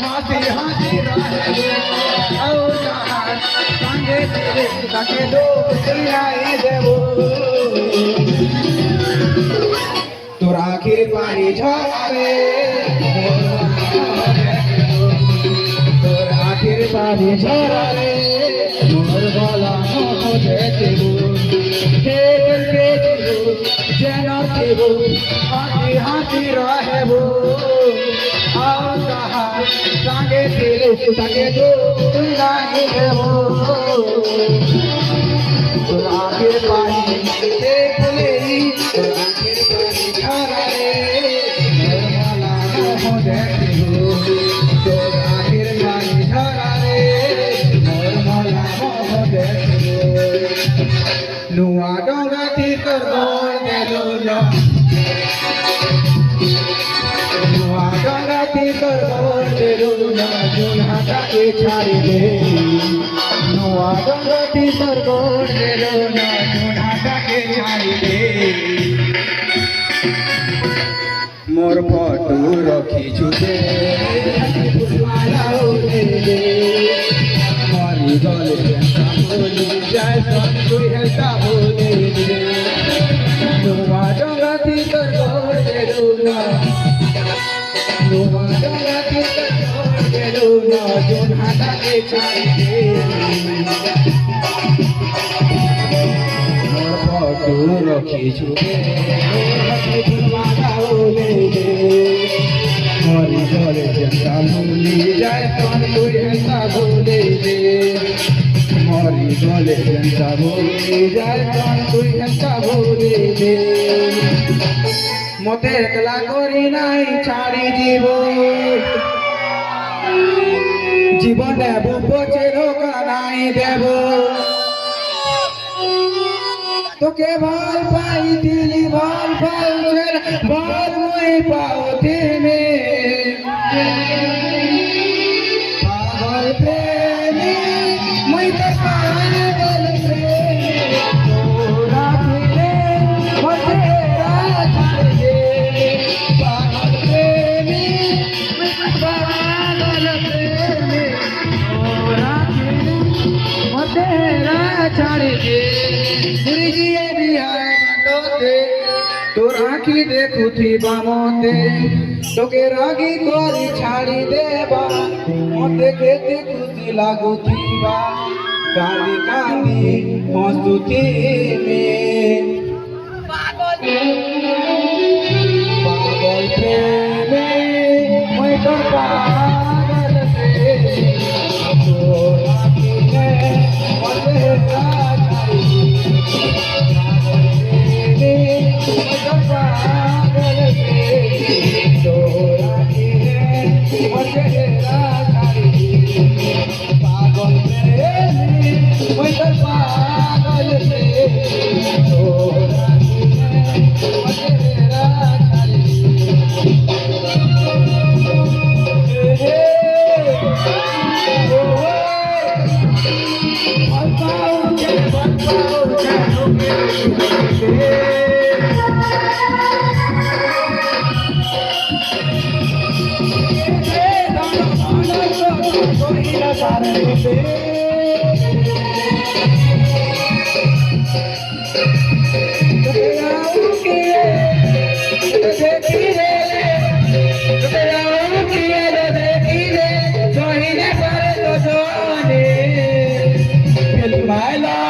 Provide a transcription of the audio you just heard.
হাসি হাসি সঙ্গে তাকে দেব তোর আখের পানি ঝরে তোর আখের পানি ঝরে মোর গলা দেব যেন দেব হাসি হাসি রহেব সঙ্গে তাকে দেব তোর আখের পানি দেখলে তোর আখের পানি ঝরে তোর আখের পানি ঝরে মরমলা নুয়া ডঙ্গাটি তোর গল নুয়া ডঙ্গাটি তোর গল জুন হাটাকে ছাড়ি দে নুয়া ডঙ্গাটি তোর গল জুন হাটাকে ছাড়ি দে মোর ফটো রখিছু দে মরি গলে বলি যায় তুই হেতা বলে নুয়া ডঙ্গাটি তোর গল নুয়া ডঙ্গাটি তোর গল জুন হাটাকে ছাড়ি দে মোর ফটো রখিছু দে মরি গলে জেতা ভুলি যায় তুই হেতা বলে দে মরি গলে জেতা ভুলি যায় তুই হেতা বলে দে মতে একলা করি নাই ছাড়ি জীবন দেব পচে রোকা নাই দেব তোকে ভাল পাই দিলি ভাল পাউছেন ভাল মই পাওতে মে পাগল প্রেমী মই তো পাগল প্রেমী তোরা ছিলে মতে রাখে পাগল প্রেমী মই তো পাগল প্রেমী তোরা ছিলে মতে রাখে তোর আঁখি দেখুথি বামতে তোকে রাগি করি ছাড়ি দেবা মতে খেতে খুশি লাগুথিবা কালি কালি হসুথি মে পাগল প্রেমে মই তোর পাগল প্রেমে তোর আঁখি মতে My love.